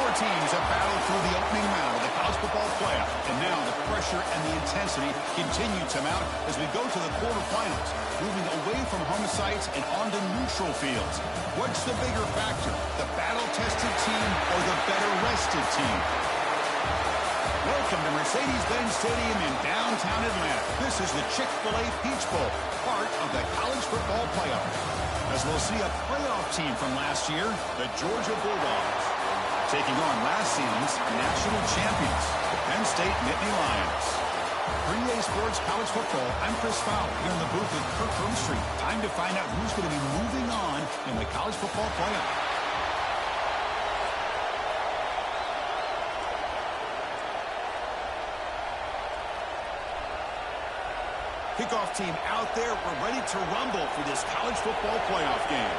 Four teams have battled through the opening round of the college football playoff, and now the pressure and the intensity continue to mount as we go to the quarterfinals, moving away from home sites and onto neutral fields. What's the bigger factor, the battle-tested team or the better-rested team? Welcome to Mercedes-Benz Stadium in downtown Atlanta. This is the Chick-fil-A Peach Bowl, part of the college football playoff. As we'll see a playoff team from last year, the Georgia Bulldogs, taking on last season's national champions, the Penn State Nittany Lions. For EA Sports College Football, I'm Chris Fowler here in the booth with Kirk Street. Time to find out who's going to be moving on in the college football playoff. Kickoff team out there. We're ready to rumble for this college football playoff game.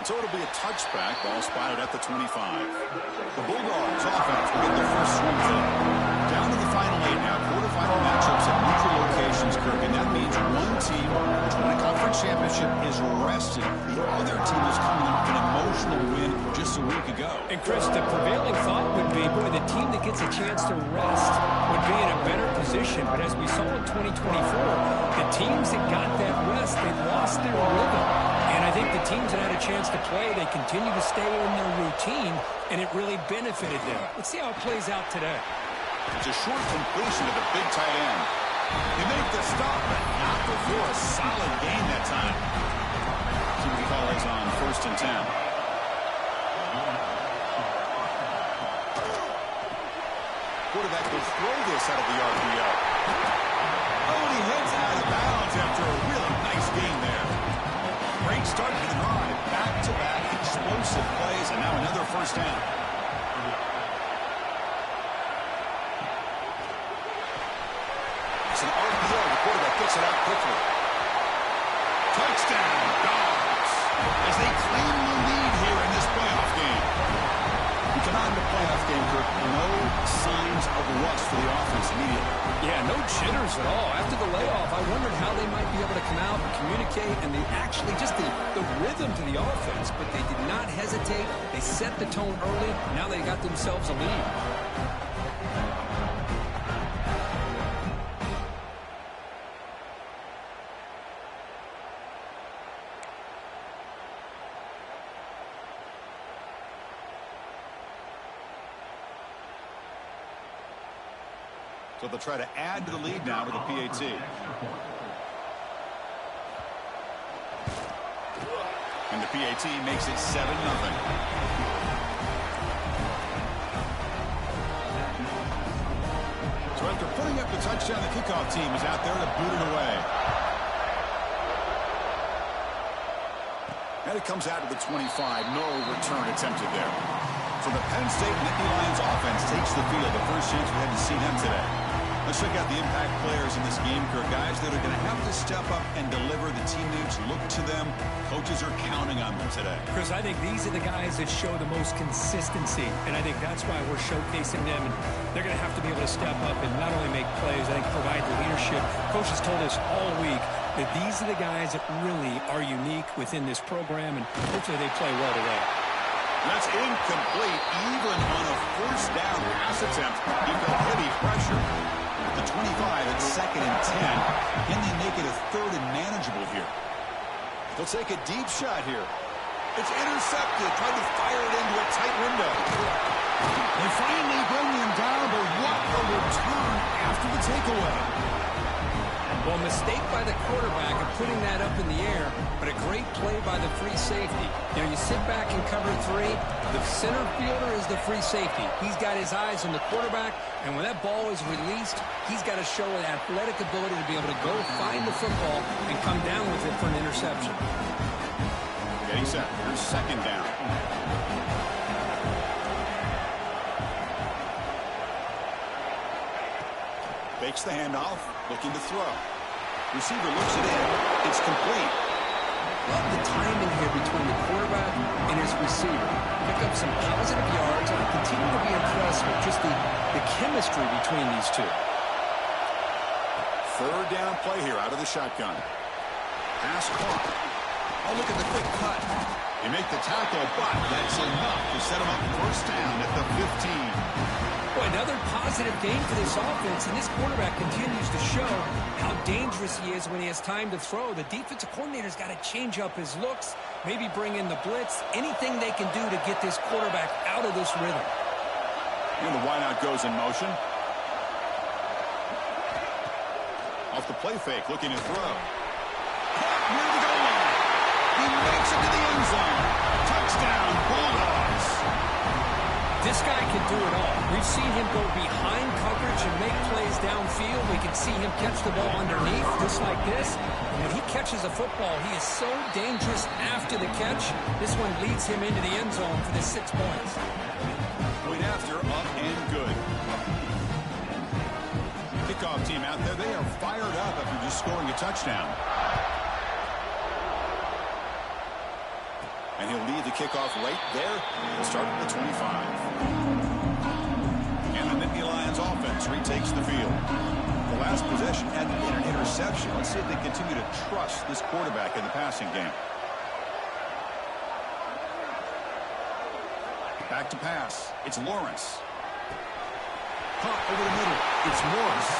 So it'll be a touchback. Ball spotted at the 25. The Bulldogs offense will get the first swing through. Down to the final 8 now. Quarterfinal matchups at neutral locations, Kirk. And that means one team, which won a conference championship, is rested. The other team is coming off an emotional win just a week ago. And Chris, the prevailing thought would be, boy, the team that gets a chance to rest would be in a better position. But as we saw in 2024, the teams that got that rest, they lost their rhythm. And I think the teams that had a chance to play, they continue to stay in their routine, and it really benefited them. Let's see how it plays out today. It's a short completion of the big tight end. They make the stop, but not before a solid gain that time. TV call is on 1st and 10. Quarterback will throw this out of the RPO. Oh, and he heads out of bounds after a really nice game there. Great start to the drive. Back-to-back explosive plays, and now another first down. It's an RPO. The quarterback gets it out quickly. Touchdown, Dogs, as they claim the lead here in this playoff game. We come out in the playoff game, Kirk. No signs of rust for the offense immediately. Yeah, no jitters at all. After the layoff, I wondered how they might be able to come out and communicate, and they actually just the rhythm to the offense, but they did not hesitate. They set the tone early. Now they got themselves a lead. So they'll try to add to the lead now with the PAT. And the PAT makes it 7-0. So after putting up the touchdown, the kickoff team is out there to boot it away. And it comes out to the 25. No return attempted there. So the Penn State Nittany Lions offense takes the field. The first chance we had to see them today. Let's check out the impact players in this game, Kirk. Guys that are going to have to step up and deliver. The teammates look to them. Coaches are counting on them today. Chris, I think these are the guys that show the most consistency, and I think that's why we're showcasing them. And they're going to have to be able to step up and not only make plays, I think provide the leadership. Coaches told us all week that these are the guys that really are unique within this program, and hopefully they play well today. That's incomplete, even on a first down pass attempt. He felt heavy pressure. The 25 at 2nd and 10. Can they make it a 3rd and manageable here? They'll take a deep shot here. It's intercepted, trying to fire it into a tight window. They finally bring him down, but what a return after the takeaway. Well, mistake by the quarterback of putting that up in the air, but a great play by the free safety. You know, you sit back in cover 3. The center fielder is the free safety. He's got his eyes on the quarterback, and when that ball is released, he's got to show an athletic ability to be able to go find the football and come down with it for an interception. Getting set. Here's 2nd down. Fakes the handoff, looking to throw. Receiver looks it in. It's complete. Love the timing here between the quarterback and his receiver. Pick up some positive yards, and I continue to be impressed with just the chemistry between these two. 3rd down play here out of the shotgun. Pass caught. Oh, look at the quick cut. They make the tackle, but that's enough to set him up first down at the 15. Boy, another positive game for this offense, and this quarterback continues to show how dangerous he is when he has time to throw. The defensive coordinator's got to change up his looks, maybe bring in the blitz, anything they can do to get this quarterback out of this rhythm. And the wideout goes in motion. Off the play fake, looking to throw. Caught near the goal line. He makes it to the end zone. Touchdown, Bulldogs. This guy can do it all. We've seen him go behind coverage and make plays downfield. We can see him catch the ball underneath, just like this. And when he catches a football, he is so dangerous after the catch. This one leads him into the end zone for the 6 points. Point after, up and good. Kickoff team out there, they are fired up after just scoring a touchdown. And he'll lead the kickoff right there. He'll start at the 25. And the Nittany Lions offense retakes the field. The last possession had an interception. Let's see if they continue to trust this quarterback in the passing game. Back to pass. It's Lawrence. Caught over the middle. It's Morris.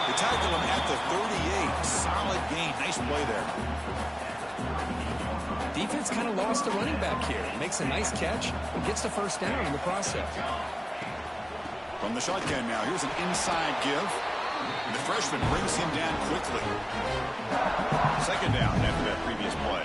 They tackle him at the 38. Solid gain. Nice play there. Defense kind of lost the running back here. Makes a nice catch and gets the first down in the process. From the shotgun now, here's an inside give. And the freshman brings him down quickly. Second down after that previous play.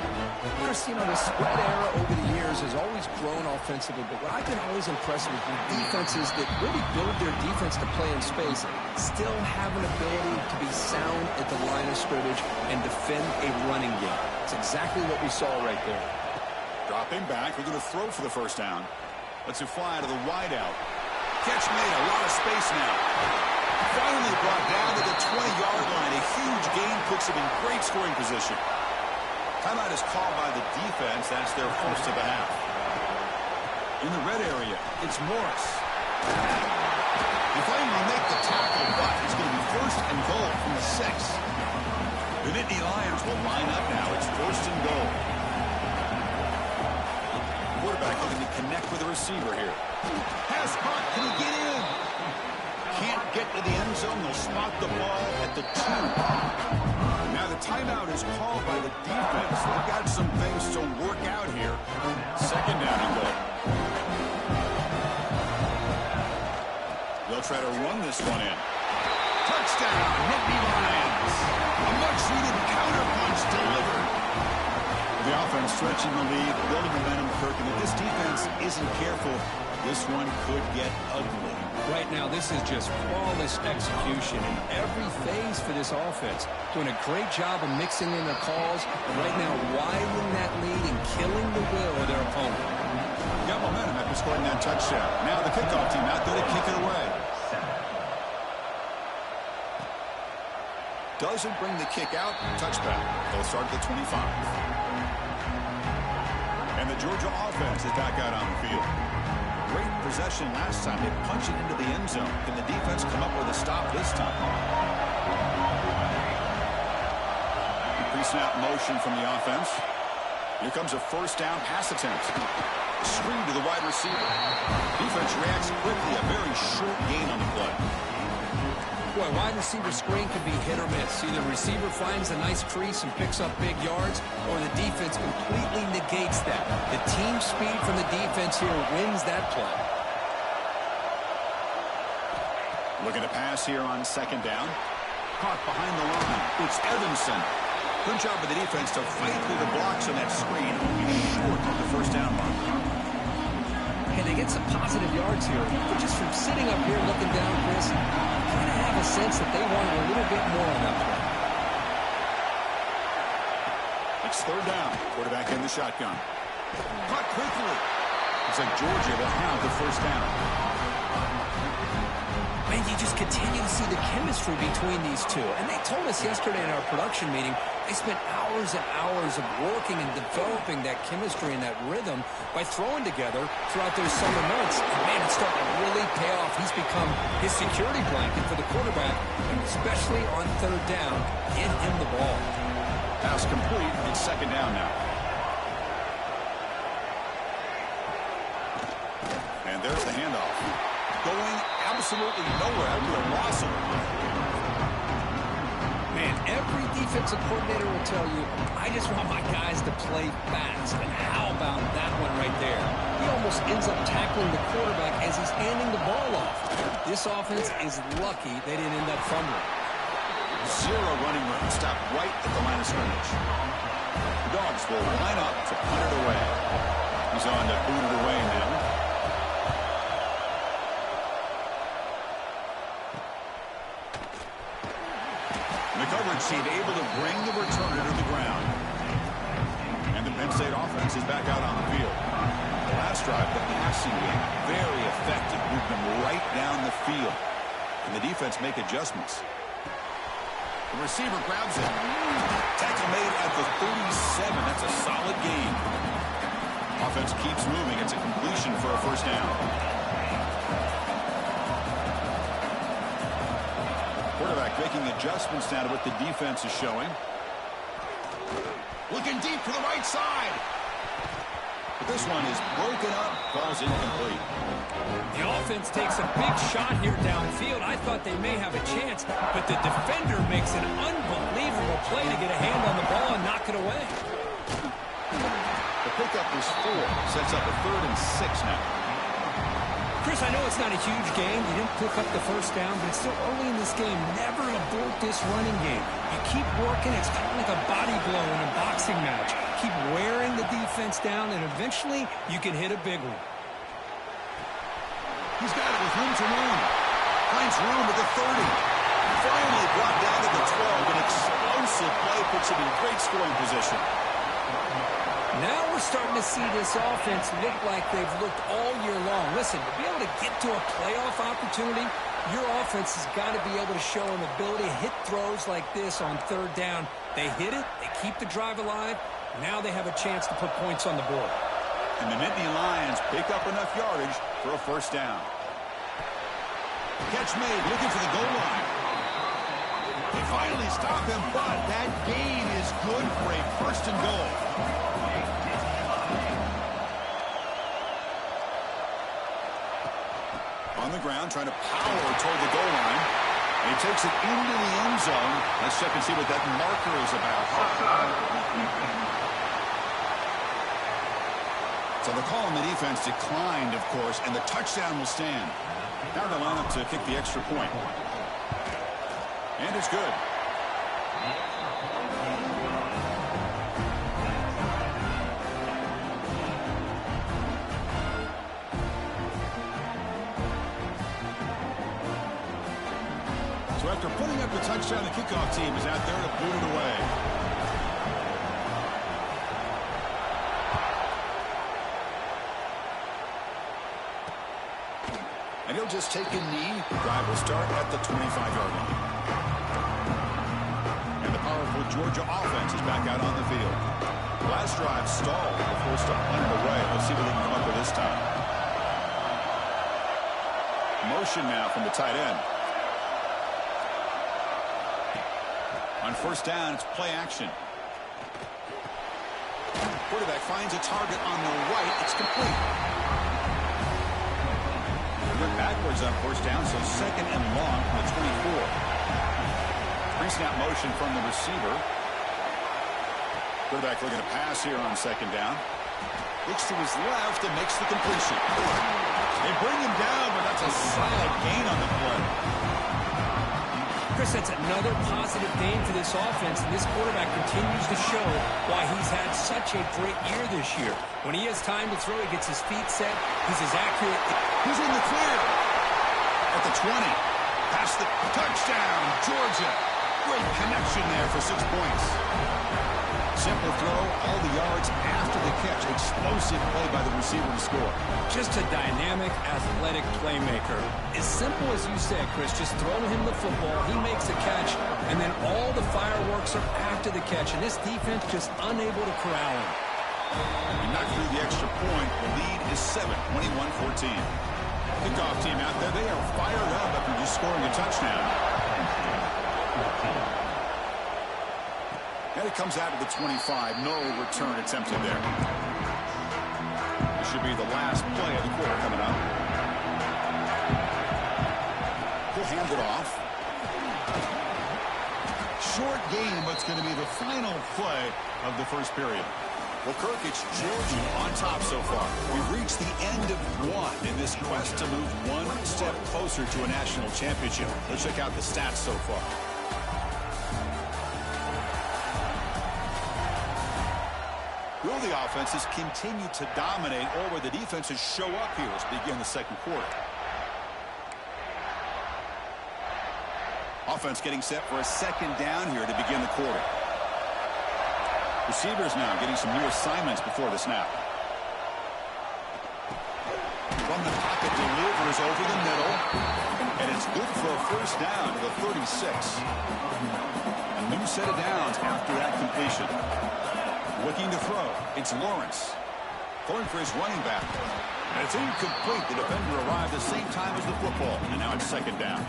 Chris, you know, the spread era over the years has always grown offensively, but what I've been always impressed with defenses that really build their defense to play in space still have an ability to be sound at the line of scrimmage and defend a running game. It's exactly what we saw right there. Dropping back, we're going to throw for the first down. Lets it fly to the wideout. Catch made, a lot of space now. Finally brought down to the 20-yard line. A huge gain puts him in great scoring position. Timeout is called by the defense. That's their first of the half. In the red area, it's Morris. He finally make the tackle, but it's going to be first and goal from the 6. The Nittany Lions will line up now. It's first and goal. Quarterback looking to connect with the receiver here. Pass caught. Can he get in? Can't get to the end zone. They'll spot the ball at the 2. Now the timeout is called by the defense. They've got some things to work out here. Second down and goal. They'll try to run this one in. Touchdown, Nittany Lions. A much-needed counterpunch delivered. The offense stretching the lead, building momentum, Kirk. And if this defense isn't careful, this one could get ugly. Right now, this is just flawless execution in every phase for this offense. Doing a great job of mixing in their calls. And right now, widening that lead and killing the will of their opponent. Got momentum after scoring that touchdown. Now the kickoff team out there to kick it away. Doesn't bring the kick out. Touchback. They'll start at the 25. And the Georgia offense is back out on the field. Great possession last time. They punch it into the end zone. Can the defense come up with a stop this time? Pre-snap motion from the offense. Here comes a first down pass attempt. Screen to the wide receiver. Defense reacts quickly. A very short gain on the play. Boy, wide receiver screen can be hit or miss. Either the receiver finds a nice crease and picks up big yards, or the defense completely negates that. The team speed from the defense here wins that play. Looking to pass here on second down. Caught behind the line. It's Evanson. Good job by the defense to fight through the blocks on that screen. He's short of the first down mark. And they get some positive yards here. But just from sitting up here looking down, Chris, you kind of have a sense that they wanted a little bit more on that play. It's third down. Quarterback in the shotgun. Caught quickly. Looks like Georgia will have the first down. Man, you just continue to see the chemistry between these two. And they told us yesterday in our production meeting, they spent hours and hours of working and developing that chemistry and that rhythm by throwing together throughout those summer months. And man, it's starting to really pay off. He's become his security blanket for the quarterback, and especially on third down, get him the ball. Pass complete. It's second down now. And there's the handoff. Going absolutely nowhere after a loss of it. Man, every defensive coordinator will tell you, I just want my guys to play fast. And how about that one right there? He almost ends up tackling the quarterback as he's handing the ball off. This offense is lucky they didn't end up fumbling. Zero running room. Stopped right at the line of scrimmage. The Dogs will line up to punt it away. He's on to boot it away now. The coverage team able to bring the returner to the ground. And the Penn State offense is back out on the field. The last drive, the passing game, very effective. Moved them right down the field. And the defense make adjustments. The receiver grabs it. Tackle made at the 37. That's a solid gain. Offense keeps moving. It's a completion for a first down. Quarterback making adjustments now to what the defense is showing. Looking deep to the right side. But this one is broken up. Falls incomplete. The offense takes a big shot here downfield. I thought they may have a chance, but the defender makes an unbelievable play to get a hand on the ball and knock it away. The pickup is 4. Sets up a 3rd and 6 now. Chris, I know it's not a huge game. You didn't pick up the first down, but it's still early in this game. Never abort this running game. You keep working. It's kind of like a body blow in a boxing match. Keep wearing the defense down, and eventually you can hit a big one. He's got it with room to run. Finds room at the 30. Finally brought down to the 12. An explosive play puts him in great scoring position. Now we're starting to see this offense look like they've looked all year long. Listen, to be able to get to a playoff opportunity, your offense has got to be able to show an ability to hit throws like this on 3rd down. They hit it, they keep the drive alive. Now they have a chance to put points on the board. And the Nittany Lions pick up enough yardage for a first down. Catch made, looking for the goal line. They finally stop him, but that gain is good for a first and goal. On the ground, trying to power toward the goal line. And he takes it into the end zone. Let's check and see what that marker is about. So the call on the defense declined, of course, and the touchdown will stand. Now they line up to kick the extra point. And it's good. So after putting up the touchdown, the kickoff team is out there to boot it away. And he'll just take a knee. The drive will start at the 25-yard line. And the powerful Georgia offense is back out on the field. Last drive stalled. The forced to punt it away. Let's see what they can come up with this time. Motion now from the tight end. On first down, it's play action. Quarterback finds a target on the right. It's complete. Went backwards on first down, so second and long from the 24. Pre-snap motion from the receiver. Quarterback looking to pass here on second down. Looks to his left and makes the completion. They bring him down, but that's a solid gain on the play. Chris, that's another positive gain for this offense, and this quarterback continues to show why he's had such a great year this year. When he has time to throw, he gets his feet set. He's as accurate. He's in the clear. At the 20. Past the touchdown, Georgia. Great connection there for 6 points. Simple throw, all the yards after the catch. Explosive play by the receiver to score. Just a dynamic, athletic playmaker. As simple as you said, Chris, just throw him the football, he makes the catch, and then all the fireworks are after the catch, and this defense just unable to corral him. He knocked through the extra point. The lead is 7, 21-14. Kickoff team out there, they are fired up after just scoring a touchdown. And it comes out to the 25. No return attempted there. This should be the last play of the quarter coming up. He'll hand it off. Short game, but it's going to be the final play of the first period. Well, Kirk, it's Georgia on top so far. We've reached the end of one in this quest to move one step closer to a national championship. Let's check out the stats so far. Will the offenses continue to dominate, or will the defenses show up here as we begin the second quarter? Offense getting set for a second down here to begin the quarter. Receivers now getting some new assignments before the snap. From the pocket, delivers over the middle. And it's good for a first down to the 36. A new set of downs after that completion. Looking to throw. It's Lawrence. Going for his running back. And it's incomplete. The defender arrived the same time as the football. And now it's second down.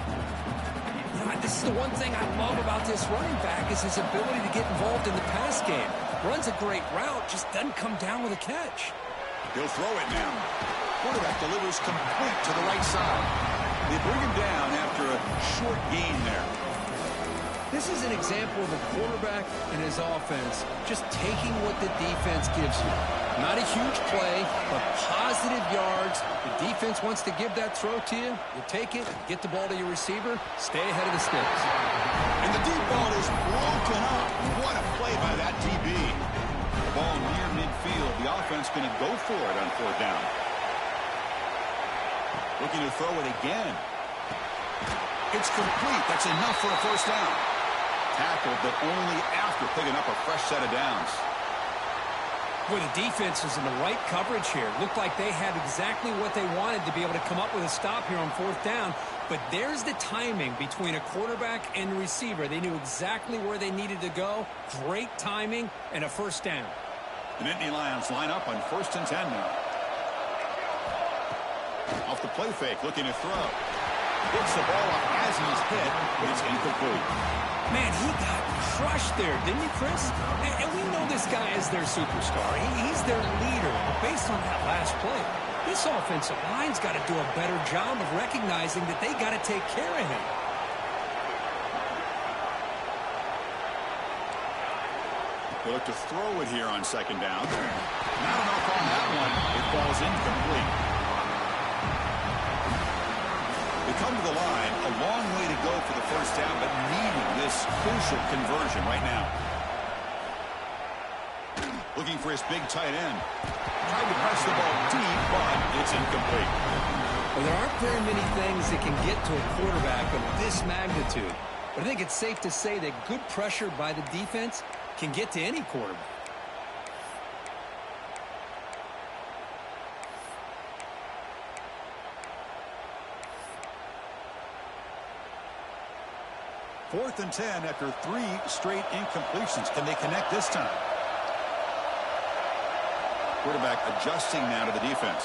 This is the one thing I love about this running back is his ability to get involved in the pass game. Runs a great route, just doesn't come down with a catch. He'll throw it now. Quarterback delivers complete to the right side. They bring him down after a short gain there. This is an example of a quarterback and his offense just taking what the defense gives you. Not a huge play, but positive yards. The defense wants to give that throw to you. You take it, get the ball to your receiver, stay ahead of the sticks. And the deep ball is broken up. What a play by that DB. The ball near midfield. The offense going to go for it on fourth down. Looking to throw it again. It's complete. That's enough for a first down. Tackled, but only after picking up a fresh set of downs. Well, the defense is in the right coverage here. Looked like they had exactly what they wanted to be able to come up with a stop here on fourth down. But there's the timing between a quarterback and a receiver. They knew exactly where they needed to go. Great timing and a first down. The Nittany Lions line up on 1st and 10 now. Off the play fake, looking to throw. Hits the ball up as he's hit, but it's incomplete. Man, he got crushed there, didn't he, Chris? And we know this guy is their superstar. He's their leader. But based on that last play, this offensive line's got to do a better job of recognizing that they got to take care of him. They look to throw it here on second down. Not enough on that one. It falls incomplete. They come to the line, a long way to go for the first down, but needing this crucial conversion right now. Looking for his big tight end. Tried to press the ball deep, but it's incomplete. Well, there aren't very many things that can get to a quarterback of this magnitude. But I think it's safe to say that good pressure by the defense can get to any quarterback. Fourth and 10 after 3 straight incompletions. Can they connect this time? Quarterback adjusting now to the defense.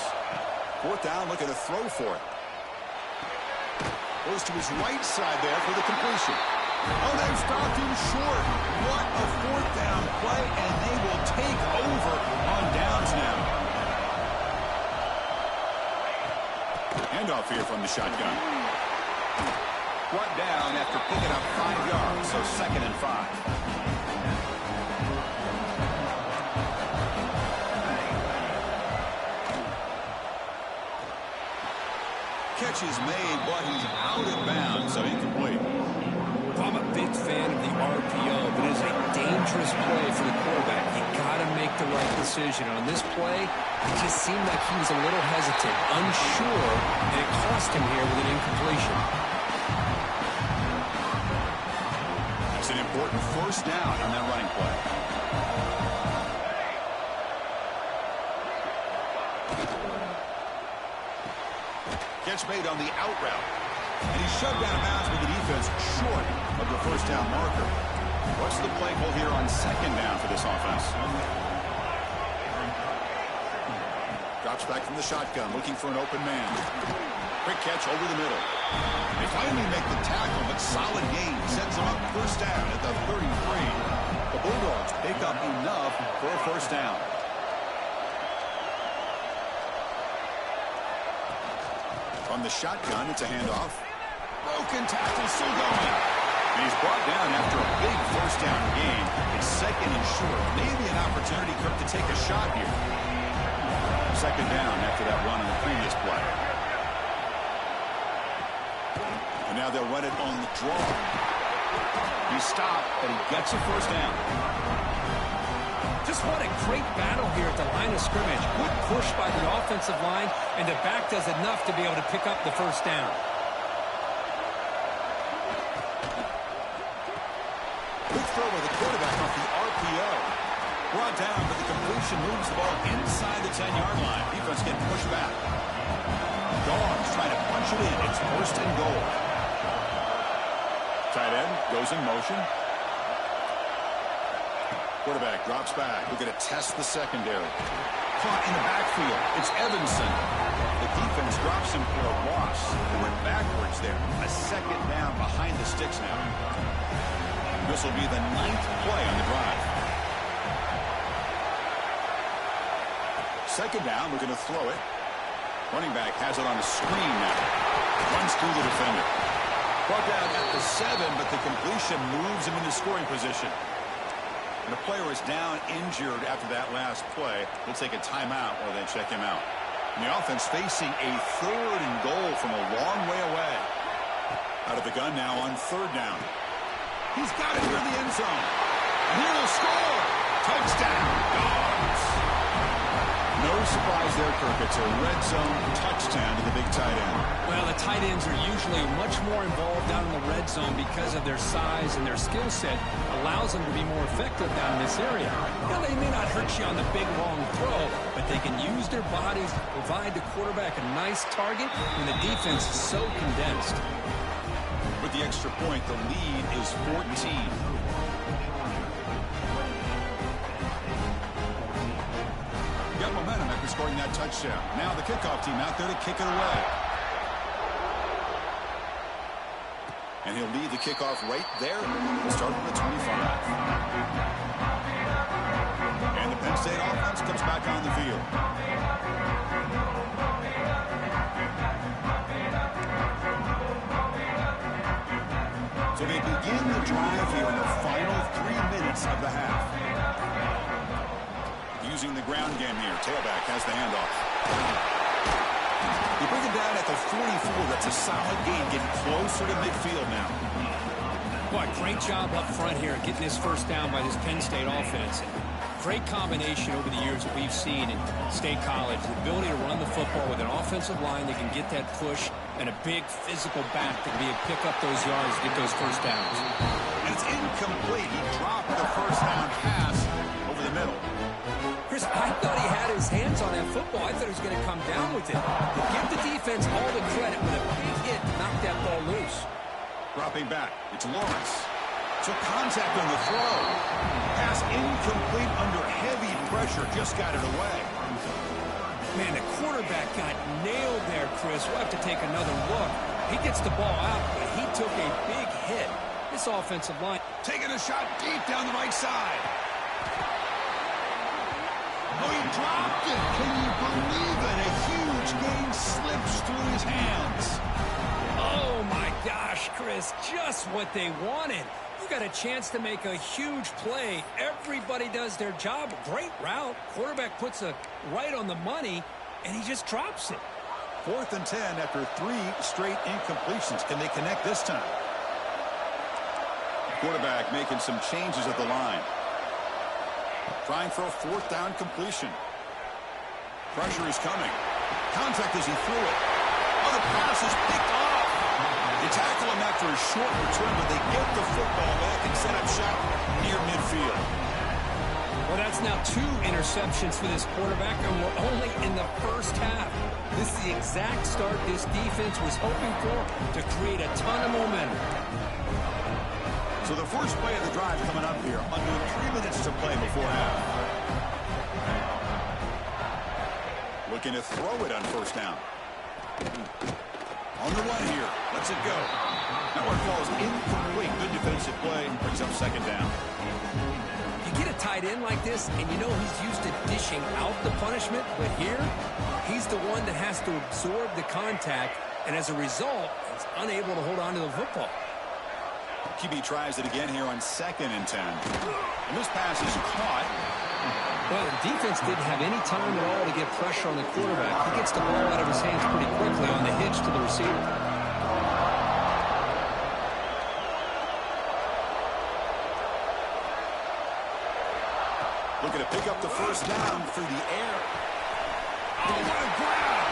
Fourth down, looking to throw for it. Goes to his right side there for the completion. Oh, they've stopped him short. What a fourth down play, and they will take over on downs now. Handoff here from the shotgun. Brought down after picking up 5 yards, so 2nd and 5. Catch is made, but he's out of bounds, so incomplete. I'm a big fan of the RPO, but it is a dangerous play for the quarterback. You got to make the right decision. On this play, it just seemed like he was a little hesitant, unsure, and it cost him here with an incompletion. It's an important first down on that running play. Catch made on the out route. And he's shoved out of bounds with the defense short of the first down marker. What's the play call here on second down for this offense? Drops back from the shotgun, looking for an open man. Quick catch over the middle. They finally make the tackle, but solid gain sends them up first down at the 33. The Bulldogs pick up enough for a first down. From the shotgun, it's a handoff. Broken tackle, still going. And he's brought down after a big first down game. It's second and short. Maybe an opportunity, Kirk, to take a shot here. Second down after that run on the previous play. And now they'll run it on the draw. He stopped, but he gets a first down. Just what a great battle here at the line of scrimmage. Good push by the offensive line, and the back does enough to be able to pick up the first down. Good throw by the quarterback off the RPO. Brought down, but the completion moves the ball inside the 10-yard line. Defense getting pushed back. Dogs trying to punch it in. It's first and goal. Tight end goes in motion. Quarterback drops back. We're going to test the secondary. Caught in the backfield. It's Evanson. The defense drops him for a loss. They went backwards there. A second down behind the sticks now. This will be the 9th play on the drive. Second down. We're going to throw it. Running back has it on a screen now. Runs through the defender. Brought down at the 7, but the completion moves him into scoring position. And the player is down injured after that last play. They'll take a timeout or they check him out. And the offense facing a third and goal from a long way away. Out of the gun now on third down. He's got it near the end zone. And here they'll score. Touchdown, Dogs. No surprise there, Kirk. It's a red zone touchdown to the big tight end. Well, the tight ends are usually much more involved down in the red zone because of their size and their skill set allows them to be more effective down in this area. Now, they may not hurt you on the big, long throw, but they can use their bodies to provide the quarterback a nice target when the defense is so condensed. With the extra point, the lead is 14. Got momentum after scoring that touchdown. Now the kickoff team out there to kick it away. And he'll lead the kickoff right there. We'll start from the 25. And the Penn State offense comes back on the field. So they begin the drive here in the final 3 minutes of the half. Using the ground game here. Tailback has the handoff. They bring it down at the 44. That's a solid gain, getting closer to midfield now. Boy, great job up front here getting this first down by this Penn State offense. Great combination over the years that we've seen in State College. The ability to run the football with an offensive line that can get that push and a big physical back that can be able to pick up those yards and get those first downs. And it's incomplete. He dropped the first down pass over the middle. Chris, I thought he had his hands on that football. I thought he was going to come down with it. But give the defense all the credit with a big hit to knock that ball loose. Dropping back. It's Lawrence. So contact on the throw. Pass incomplete under heavy pressure. Just got it away. Man, the quarterback got nailed there, Chris. We'll have to take another look. He gets the ball out, but he took a big hit. This offensive line. Taking a shot deep down the right side. Oh, he dropped it. Can you believe it? A huge gain slips through his hands. Oh, my gosh, Chris. Just what they wanted. You got a chance to make a huge play. Everybody does their job. Great route. Quarterback puts it right on the money, and he just drops it. 4th and 10 after 3 straight incompletions. Can they connect this time? Quarterback making some changes at the line. Trying for a 4th down completion. Pressure is coming. Contact as he threw it. Oh, the pass is picked off. They tackle him after a short return, but they get the football back and set up shop near midfield. Well, that's now 2 interceptions for this quarterback, and we're only in the first half. This is the exact start this defense was hoping for to create a ton of momentum. So the first play of the drive coming up here. Under 3 minutes to play before half. Looking to throw it on first down. On the run here. Lets it go. That one falls incomplete. Good defensive play. Brings up second down. tight end like this, and you know he's used to dishing out the punishment, but here, he's the one that has to absorb the contact, and as a result, he's unable to hold on to the football. QB tries it again here on 2nd and 10. And this pass is caught. Well, the defense didn't have any time at all to get pressure on the quarterback. He gets the ball out of his hands pretty quickly on the hitch to the receiver. Looking to pick up the first down through the air. Oh, what a grab!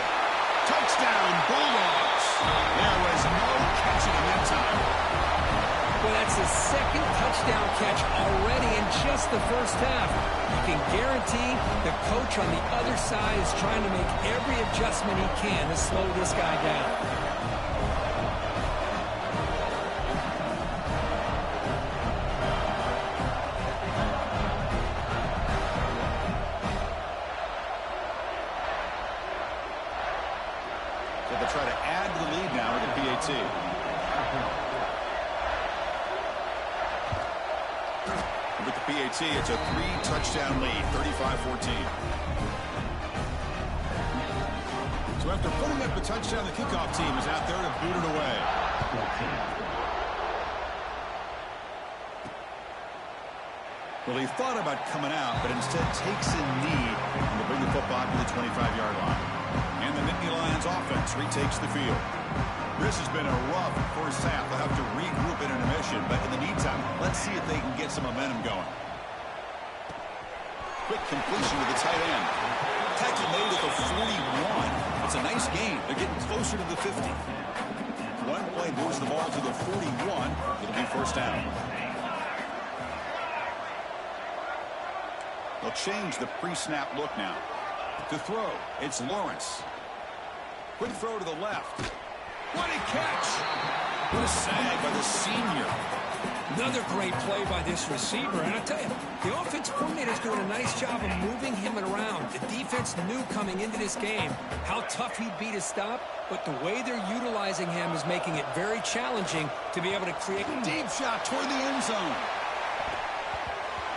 Touchdown, Bulldogs. There was no catching him that time. Well, that's his second touchdown catch already in just the first half. You can guarantee the coach on the other side is trying to make every adjustment he can to slow this guy down. Try to add to the lead now with the PAT. With the PAT, it's a 3-touchdown lead, 35-14. So after putting up the touchdown, the kickoff team is out there to boot it away. Well, he thought about coming out, but instead takes a knee to bring the football to the 25-yard line. And the Nittany Lions offense retakes the field. This has been a rough first half. They'll have to regroup in intermission, but in the meantime, let's see if they can get some momentum going. Quick completion to the tight end. Tackle made at the 41. It's a nice gain. They're getting closer to the 50. One play moves the ball to the 41. It'll be first down. They'll change the pre-snap look now. To throw, it's Lawrence. Quick throw to the left. What a catch! What a sag by the senior. Another great play by this receiver. And I tell you, the offense coordinator's doing a nice job of moving him around. The defense knew coming into this game how tough he'd be to stop, but the way they're utilizing him is making it very challenging to be able to create. Deep shot toward the end zone.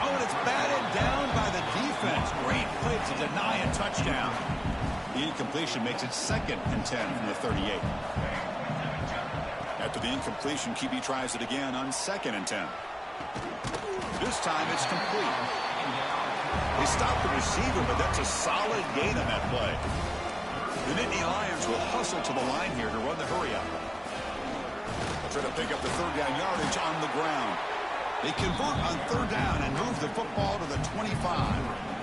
Oh, and it's batted down by the defense. Great play to deny a touchdown. The incompletion makes it 2nd and 10 from the 38. After the incompletion, QB tries it again on 2nd and 10. This time it's complete. They stopped the receiver, but that's a solid gain on that play. The Nittany Lions will hustle to the line here to run the hurry up. They'll try to pick up the third down yardage on the ground. They convert on third down and move the football to the 25.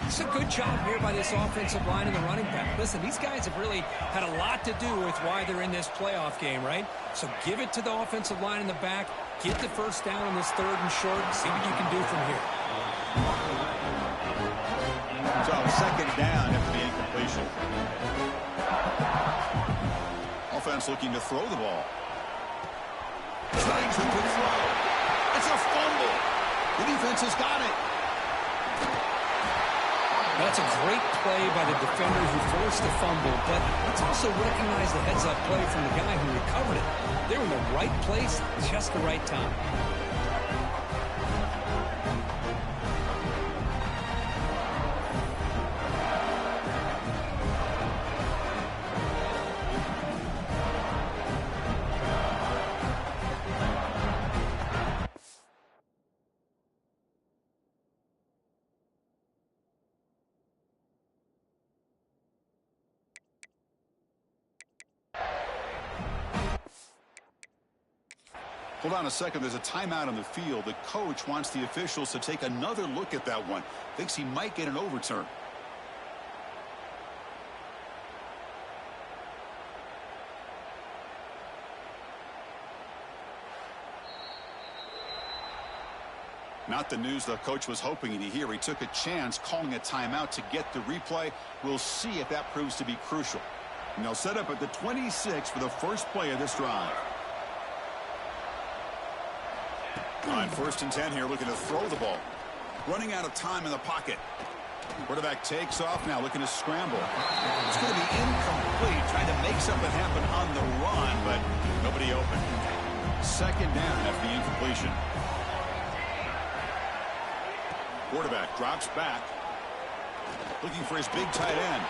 It's a good job here by this offensive line and the running back. Listen, these guys have really had a lot to do with why they're in this playoff game, right? So give it to the offensive line in the back. Get the first down on this 3rd and short. See what you can do from here. So 2nd down after the incompletion. Offense looking to throw the ball. Trying to throw. It's a fumble. The defense has got it. That's a great play by the defender who forced the fumble, but let's also recognize the heads-up play from the guy who recovered it. They were in the right place, just the right time. Hold on a second. There's a timeout on the field. The coach wants the officials to take another look at that one. Thinks he might get an overturn. Not the news the coach was hoping to hear. He took a chance calling a timeout to get the replay. We'll see if that proves to be crucial. And they'll set up at the 26 for the first play of this drive. On 1st and 10 here, looking to throw the ball. Running out of time in the pocket. Quarterback takes off now, looking to scramble. It's going to be incomplete, trying to make something happen on the run, but nobody open. 2nd down after the incompletion. Quarterback drops back. Looking for his big tight end.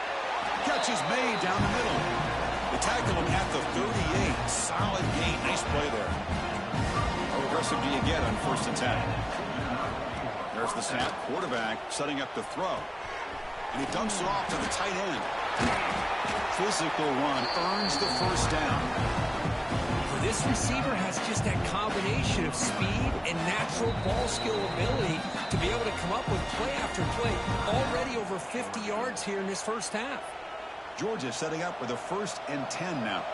Catch is made down the middle. They tackle him at the 38. Solid gain. Nice play there. How aggressive do you get on first and 10? There's the snap. Quarterback setting up the throw. And he dumps it off to the tight end. Physical run earns the first down. This receiver has just that combination of speed and natural ball skill ability to be able to come up with play after play. Already over 50 yards here in this first half. Georgia setting up with a 1st and 10 now.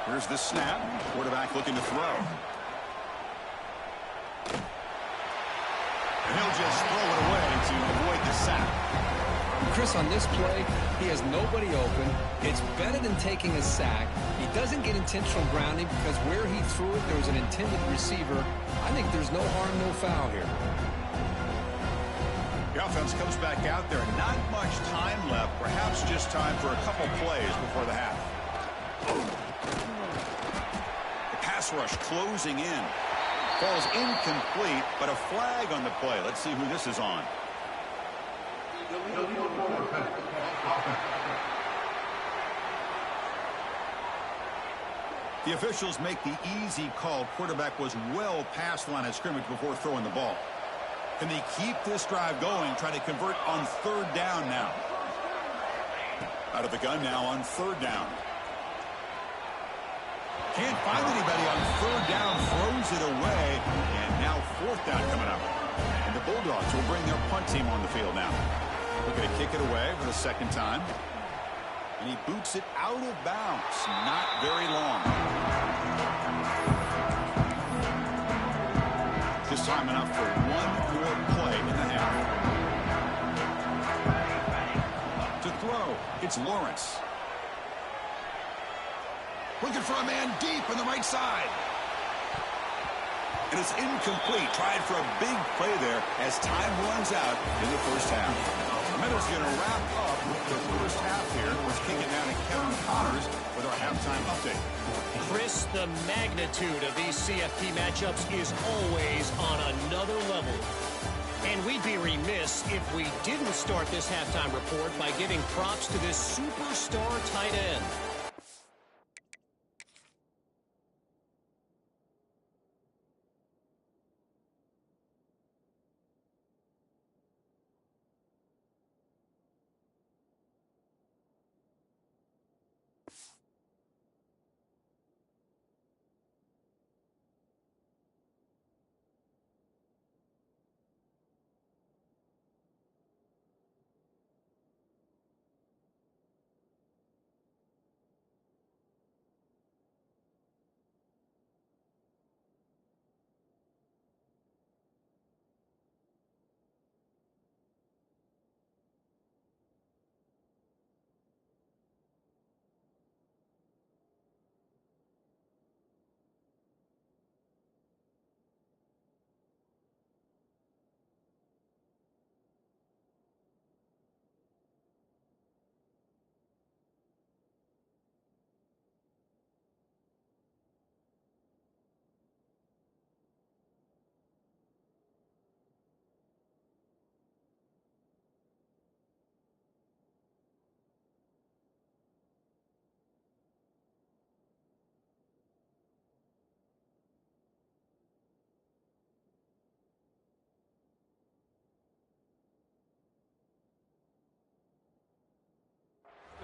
Here's the snap. Quarterback looking to throw. And he'll just throw it away to avoid the sack. Chris, on this play, he has nobody open. It's better than taking a sack. He doesn't get intentional grounding because where he threw it, there was an intended receiver. I think there's no harm, no foul here. The offense comes back out there. Not much time left. Perhaps just time for a couple plays before the half. The pass rush closing in. Falls incomplete, but a flag on the play. Let's see who this is on. The officials make the easy call. Quarterback was well past the line of scrimmage before throwing the ball. Can they keep this drive going? Try to convert on 3rd down now. Out of the gun now on 3rd down. Can't find anybody on 3rd down. Throws it away. And now 4th down coming up. And the Bulldogs will bring their punt team on the field now. Looking to kick it away for the 2nd time. And he boots it out of bounds. Not very long. This time enough for one more play in the half. To throw, it's Lawrence. Looking for a man deep on the right side. And it's incomplete. Tried for a big play there as time runs out in the first half. Meadows going to wrap up the first half here. Let's kick it down to Kevin Connors with our halftime update. Chris, the magnitude of these CFP matchups is always on another level. And we'd be remiss if we didn't start this halftime report by giving props to this superstar tight end.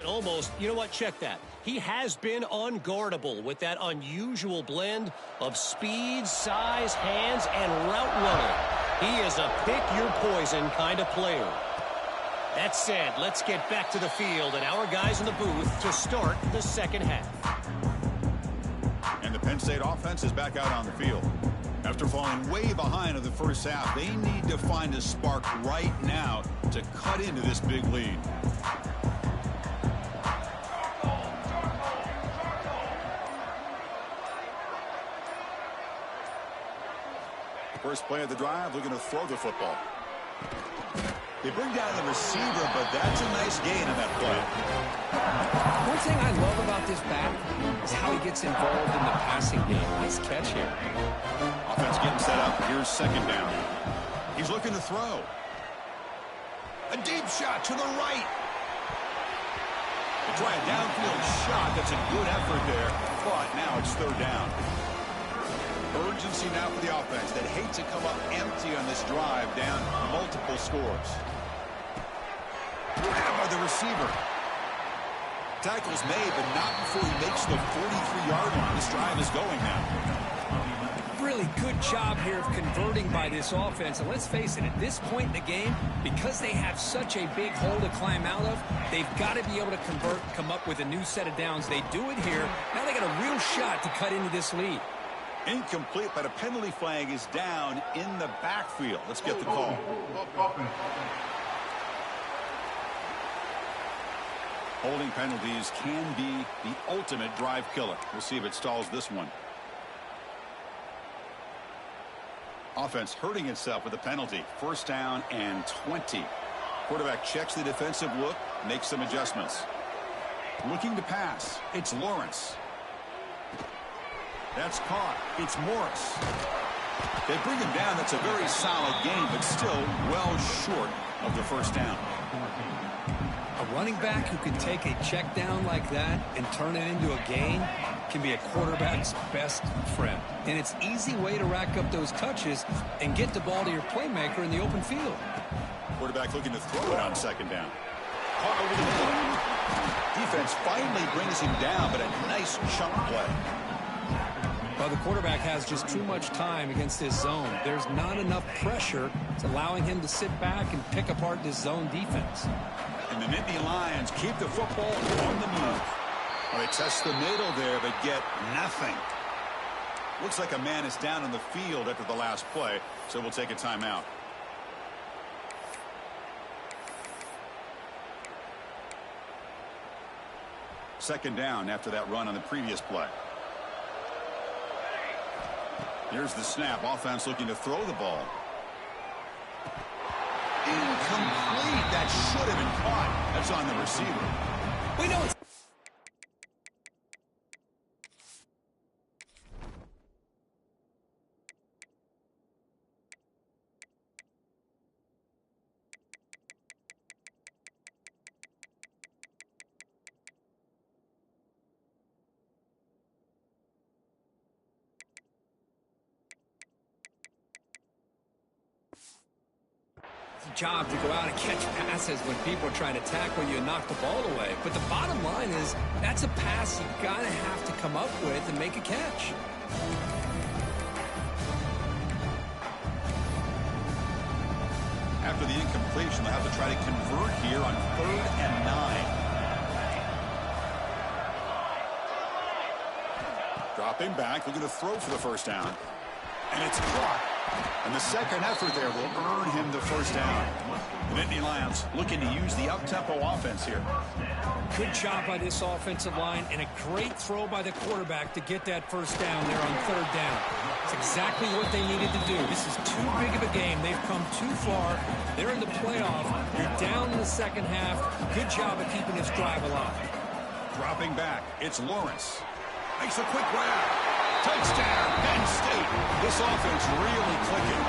Almost, you know what, check that. He has been unguardable with that unusual blend of speed, size, hands, and route running. He is a pick-your-poison kind of player. That said, let's get back to the field and our guys in the booth to start the second half. And the Penn State offense is back out on the field. After falling way behind in the first half, they need to find a spark right now to cut into this big lead. First play of the drive, looking to throw the football. They bring down the receiver, but that's a nice gain on that play. One thing I love about this back is how he gets involved in the passing game. Nice catch here. Offense getting set up. Here's second down. He's looking to throw. A deep shot to the right. They try a downfield shot. That's a good effort there. But now it's third down. Urgency now for the offense. They'd hate to come up empty on this drive, down multiple scores. Grab by the receiver. Tackle's made, but not before he makes the 43-yard line. This drive is going now. Really good job here of converting by this offense. And let's face it, at this point in the game, because they have such a big hole to climb out of, they've got to be able to convert, come up with a new set of downs. They do it here. Now they got a real shot to cut into this lead. Incomplete, but a penalty flag is down in the backfield. Let's get the call. Holding penalties can be the ultimate drive killer. We'll see if it stalls this one. Offense hurting itself with a penalty. First down and 20. Quarterback checks the defensive look, makes some adjustments. Looking to pass. It's Lawrence. That's caught. It's Morris. They bring him down. That's a very solid game, but still well short of the first down. A running back who can take a check down like that and turn it into a gain can be a quarterback's best friend. And it's an easy way to rack up those touches and get the ball to your playmaker in the open field. Quarterback looking to throw it on second down. Caught over the middle. Defense finally brings him down, but a nice chunk play. Well, the quarterback has just too much time against this zone. There's not enough pressure. It's allowing him to sit back and pick apart this zone defense. And the Nittany Lions keep the football on the move. Well, they test the middle there, but get nothing. Looks like a man is down on the field after the last play, so we'll take a timeout. Second down after that run on the previous play. Here's the snap. Offense looking to throw the ball. Incomplete. That should have been caught. That's on the receiver. We know it's job to go out and catch passes when people are trying to tackle you and knock the ball away. But the bottom line is that's a pass you gotta have to come up with and make a catch. After the incompletion, they'll have to try to convert here on 3rd and 9. Dropping back, looking to throw for the first down. And it's caught. And the second effort there will earn him the first down. The Nittany Lions looking to use the up-tempo offense here. Good job by this offensive line and a great throw by the quarterback to get that first down there on 3rd down. It's exactly what they needed to do. This is too big of a game. They've come too far. They're in the playoff. You're down in the second half. Good job of keeping this drive alive. Dropping back, it's Lawrence. Makes a quick grab. Touchdown, Penn State. This offense really clicking.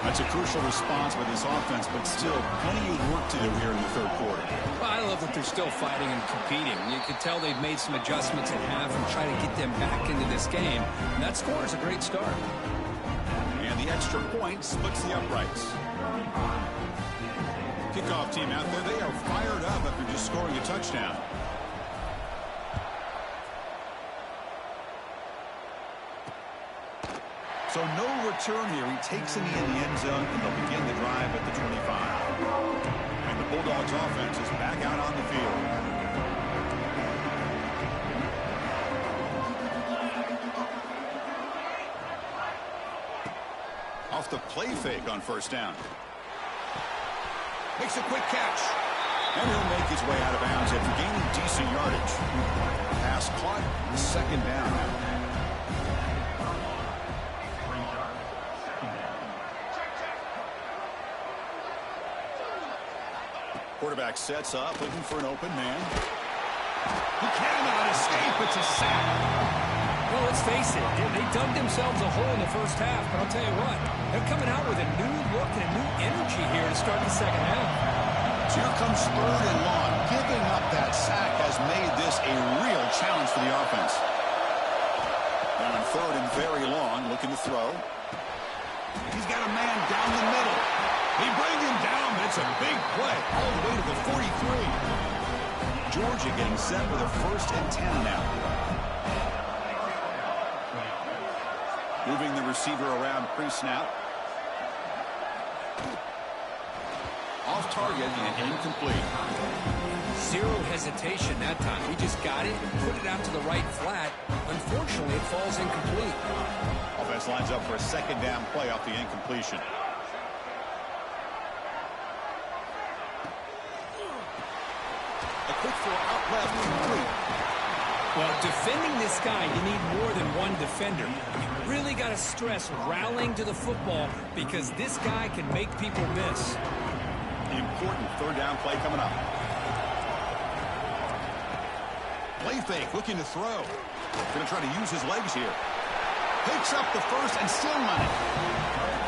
That's a crucial response by this offense, but still plenty of work to do here in the 3rd quarter. Well, I love that they're still fighting and competing. You can tell they've made some adjustments at half and try to get them back into this game. And that score is a great start. And the extra point splits the uprights. Kickoff team out there, they are fired up after just scoring a touchdown. So no return here. He takes in the end zone, and they'll begin the drive at the 25. And the Bulldogs offense is back out on the field. Off the play fake on first down. Makes a quick catch. And he'll make his way out of bounds after gaining decent yardage. Pass caught, second down now. Quarterback sets up, looking for an open man. He cannot escape. It's a sack. Well, let's face it, they dug themselves a hole in the first half, but I'll tell you what, they're coming out with a new look and a new energy here to start the second half. So here comes 3rd and long. Giving up that sack has made this a real challenge for the offense. Now on 3rd and very long, looking to throw. He's got a man down the middle. He brings him down, but it's a big play all the way to the 43. Georgia getting set with a 1st and 10 now. Moving the receiver around pre-snap. Off target and incomplete. Zero hesitation that time. He just got it, put it out to the right flat. Unfortunately, it falls incomplete. Offense lines up for a 2nd down play off the incompletion. A quick throw out left, complete. Well, defending this guy, you need more than one defender. You really got to stress rallying to the football because this guy can make people miss. The important 3rd down play coming up. Play fake, looking to throw. Going to try to use his legs here. Picks up the 1st and still money.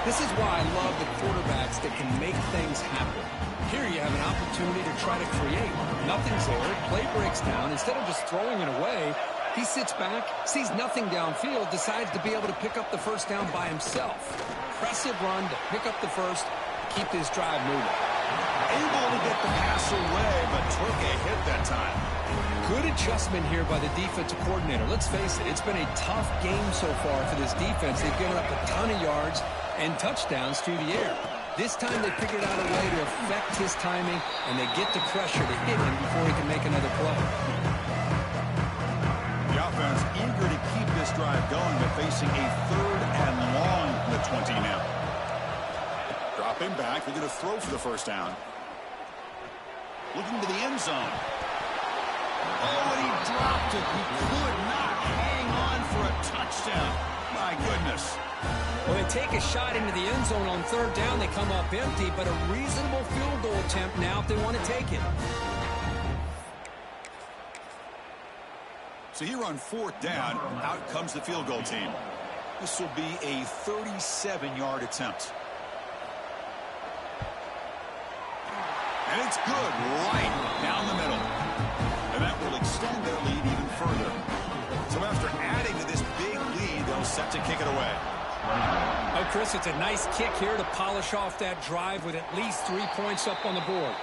This is why I love the quarterbacks that can make things happen. Here you have an opportunity to try to create. Nothing's there. Play breaks down. Instead of just throwing it away, he sits back, sees nothing downfield, decides to be able to pick up the 1st down by himself. Impressive run to pick up the 1st, keep this drive moving. Able to get the pass away, but took a hit that time. Good adjustment here by the defensive coordinator. Let's face it, it's been a tough game so far for this defense. They've given up a ton of yards and touchdowns through the air. This time they figured out a way to affect his timing, and they get the pressure to hit him before he can make another play. The offense eager to keep this drive going, but facing a 3rd and long from the 20 now. Dropping back, they're going to throw for the 1st down. Looking to the end zone. Oh, and he dropped it. He could not hang on for a touchdown. My goodness. Well, they take a shot into the end zone on 3rd down. They come up empty, but a reasonable field goal attempt now if they want to take it. So here on 4th down, out comes the field goal team. This will be a 37-yard attempt. And it's good right down the middle. And that will extend their lead even further. So after adding to this big lead, they'll set to kick it away. Oh, Chris, it's a nice kick here to polish off that drive with at least 3 points up on the board.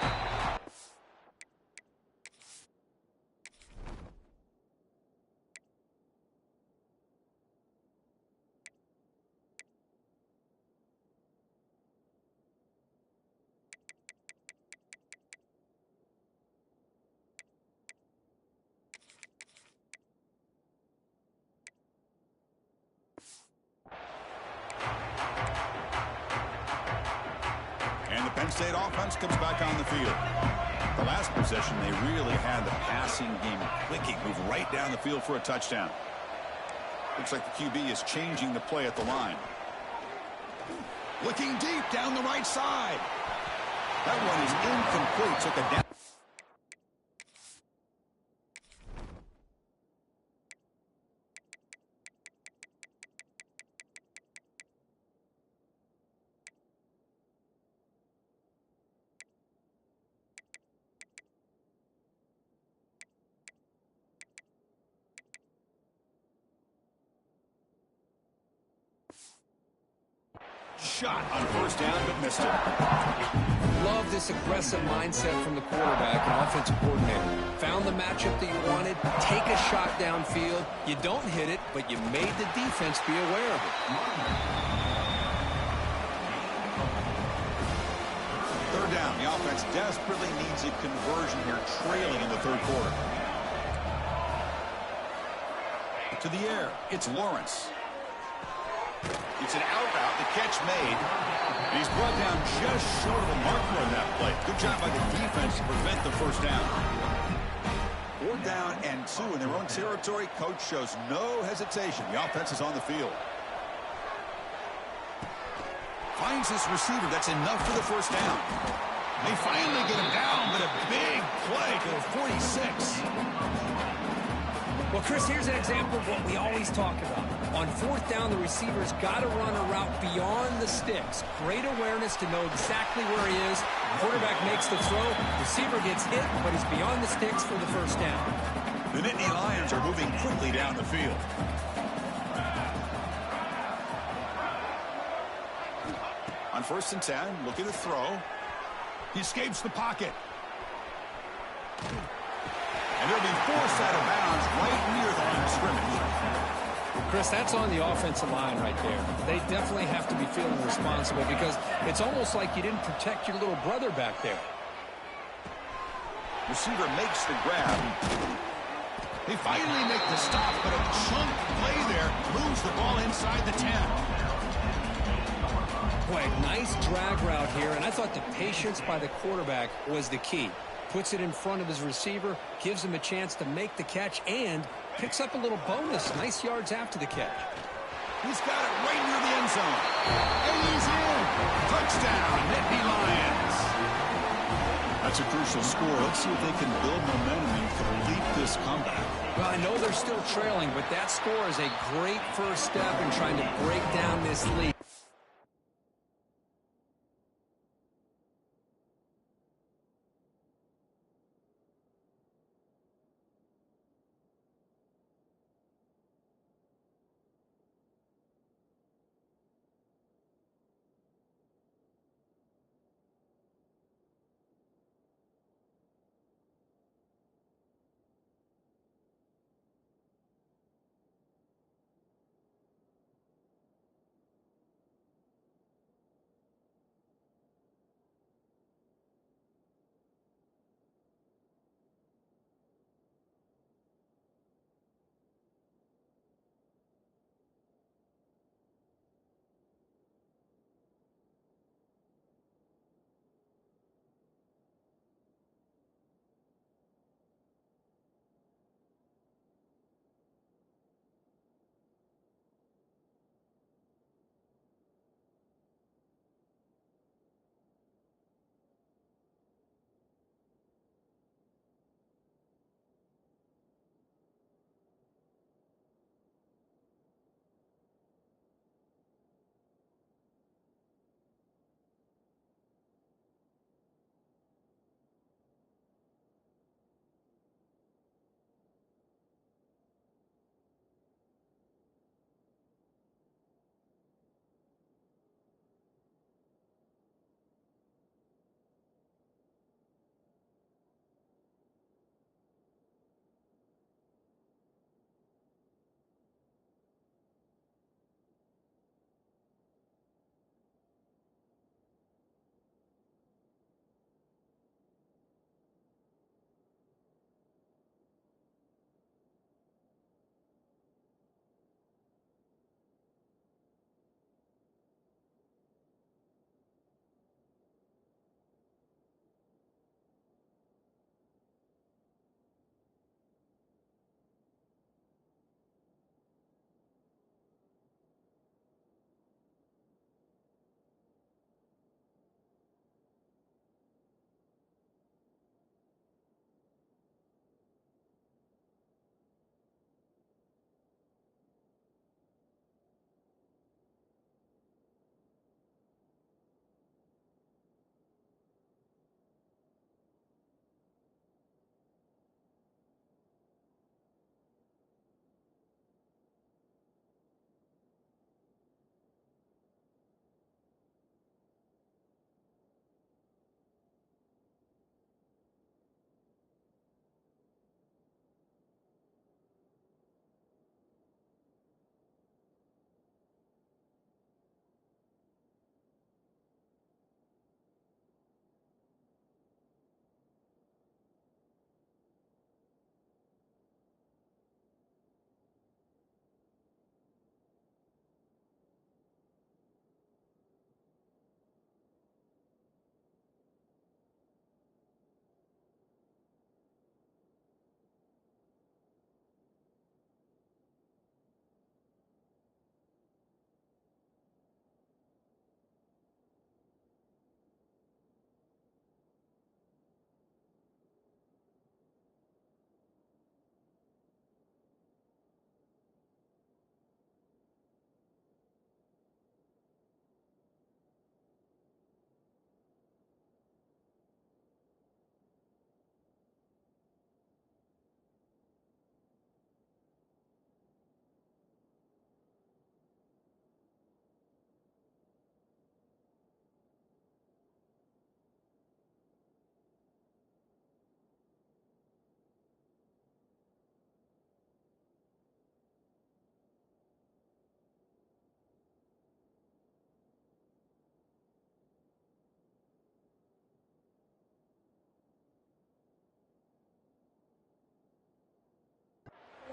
Penn State offense comes back on the field. The last possession, they really had the passing game clicking, move right down the field for a touchdown. Looks like the QB is changing the play at the line. Looking deep down the right side. That one is incomplete. Took a down. Shot on 1st down, but missed it. Love this aggressive mindset from the quarterback and offensive coordinator. Found the matchup that you wanted, take a shot downfield. You don't hit it, but you made the defense be aware of it. 3rd down, the offense desperately needs a conversion here, trailing in the 3rd quarter. To the air, it's Lawrence. It's an out route, the catch made. And he's brought down just short of the marker on that play. Good job by the defense to prevent the 1st down. 4th down and 2 in their own territory. Coach shows no hesitation. The offense is on the field. Finds this receiver. That's enough for the 1st down. They finally get him down, but a play to the 46. Well, Chris, here's an example of what we always talk about. On fourth down, the receiver's got to run a route beyond the sticks. Great awareness to know exactly where he is. Quarterback makes the throw. Receiver gets hit, but he's beyond the sticks for the first down. The Nittany Lions are moving quickly down the field. On 1st and 10, looking to throw. He escapes the pocket. And he'll be forced out of bounds right near the line of scrimmage. Chris, that's on the offensive line right there. They definitely have to be feeling responsible because it's almost like you didn't protect your little brother back there. Receiver makes the grab. They finally make the stop, but a chunk play there moves the ball inside the 10. Boy, nice drag route here, and I thought the patience by the quarterback was the key. Puts it in front of his receiver, gives him a chance to make the catch, and picks up a little bonus. Nice yards after the catch. He's got it right near the end zone. And he's in. Touchdown, Nittany Lions. That's a crucial score. Let's see if they can build momentum and complete this comeback. Well, I know they're still trailing, but that score is a great first step in trying to break down this lead.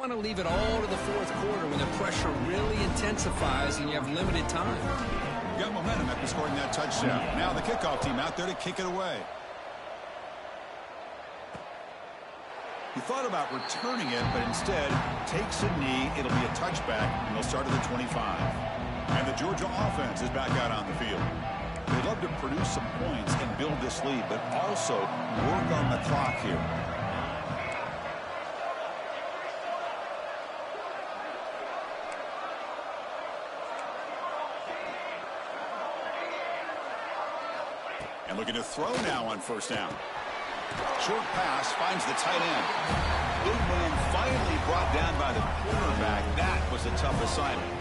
want to leave it all to the fourth quarter when the pressure really intensifies and you have limited time. Got momentum after scoring that touchdown. Now the kickoff team out there to kick it away. He thought about returning it, but instead takes a knee. It'll be a touchback, and they'll start at the 25. And the Georgia offense is back out on the field. They'd love to produce some points and build this lead, but also work on the clock here. And looking to throw now on first down. Short pass finds the tight end. Big man finally brought down by the quarterback. That was a tough assignment.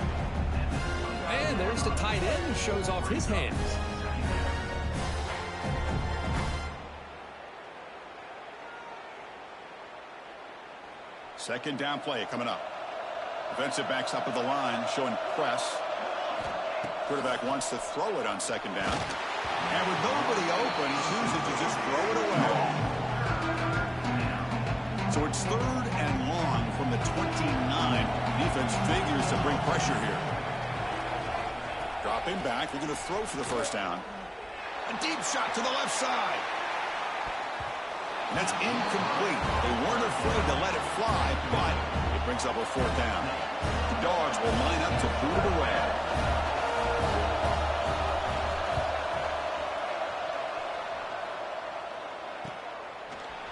And there's the tight end who shows off his hands. Second down play coming up. Defensive backs up at the line, showing press. Quarterback wants to throw it on second down. And with nobody open, he chooses to just throw it away. So it's third and long from the 29. Defense figures to bring pressure here. Dropping back, they're going to throw for the first down. A deep shot to the left side. And that's incomplete. They weren't afraid to let it fly, but it brings up a fourth down. The Dogs will line up to boot it away.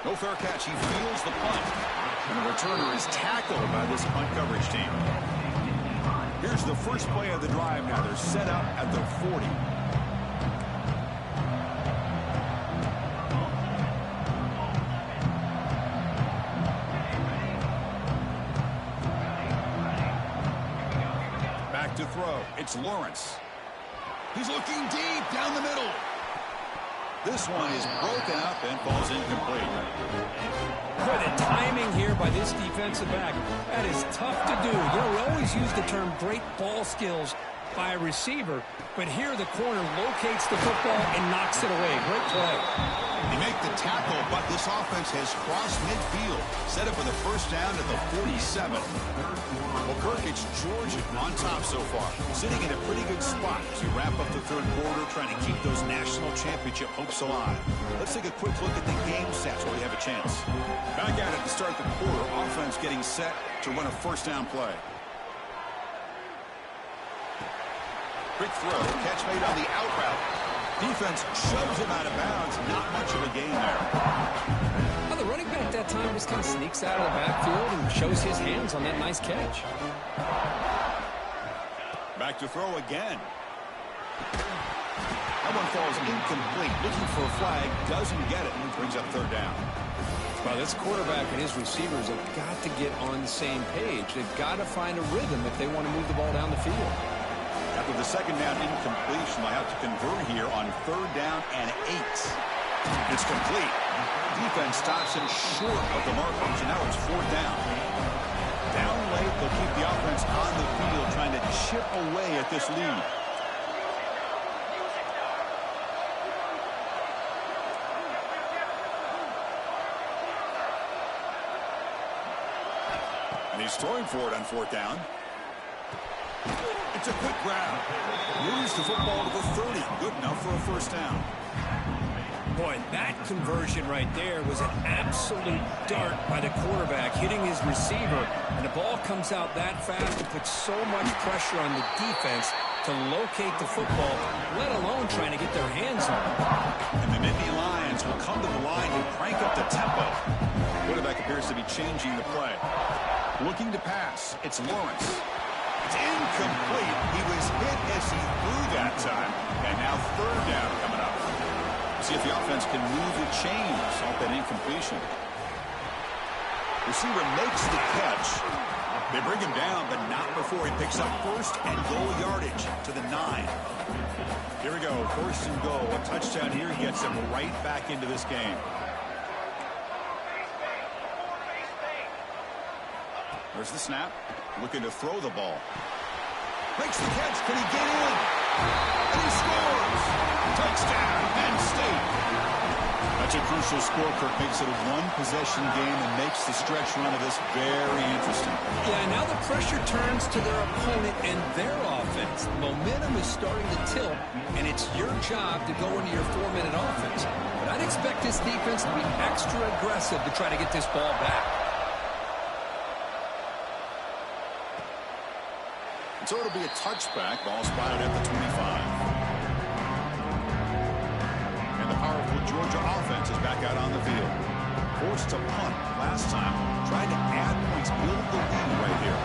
No fair catch. He fields the punt. And the returner is tackled by this punt coverage team. Here's the first play of the drive now. They're set up at the 40. Back to throw. It's Lawrence. He's looking deep down the middle. This one is broken up and falls incomplete. Boy, the timing here by this defensive back, that is tough to do. You know, we always use the term great ball skills by a receiver, but here the corner locates the football and knocks it away. Great play. They make the tackle, but this offense has crossed midfield. Set up for the first down at the 47. Well, Kirk, it's Georgia on top so far. Sitting in a pretty good spot as we wrap up the third quarter, trying to keep those national championship hopes alive. Let's take a quick look at the game stats where we have a chance. Back at it to start the quarter. Offense getting set to run a first down play. Quick throw. Catch made on the out route. Defense shoves him out of bounds. Not much of a gain there. Well, the running back that time just kind of sneaks out of the backfield and shows his hands on that nice catch. Back to throw again. That one falls incomplete. Looking for a flag. Doesn't get it. And brings up third down. Well, this quarterback and his receivers have got to get on the same page. They've got to find a rhythm if they want to move the ball down the field. After the second down incompletion, they'll have to convert here on third down and 8. It's complete. Defense stops him short of the markers, and now it's fourth down. Down late, they'll keep the offense on the field, trying to chip away at this lead. And he's throwing for it on fourth down. It's a quick grab. Moves the football to the 30. Good enough for a first down. Boy, that conversion right there was an absolute dart by the quarterback, hitting his receiver, and the ball comes out that fast and puts so much pressure on the defense to locate the football, let alone trying to get their hands on it. And the Nittany Lions will come to the line and crank up the tempo. Quarterback appears to be changing the play. Looking to pass. It's Lawrence. It's incomplete. He was hit as he threw that time. And now third down coming up. See if the offense can move the chains off that incompletion. Receiver makes the catch. They bring him down, but not before he picks up first and goal yardage to the 9. Here we go. First and goal. A touchdown here gets him right back into this game. There's the snap. Looking to throw the ball. Makes the catch. Can he get in? And he scores. Touchdown, Penn State. A That's a crucial score, Kirk. Makes it a one-possession game and makes the stretch run of this very interesting. Yeah, now the pressure turns to their opponent and their offense. Momentum is starting to tilt, and it's your job to go into your 4-minute offense. But I'd expect this defense to be extra aggressive to try to get this ball back. So it'll be a touchback. Ball spotted at the 25. And the powerful Georgia offense is back out on the field. Forced to punt last time. Trying to add points, build the lead right here.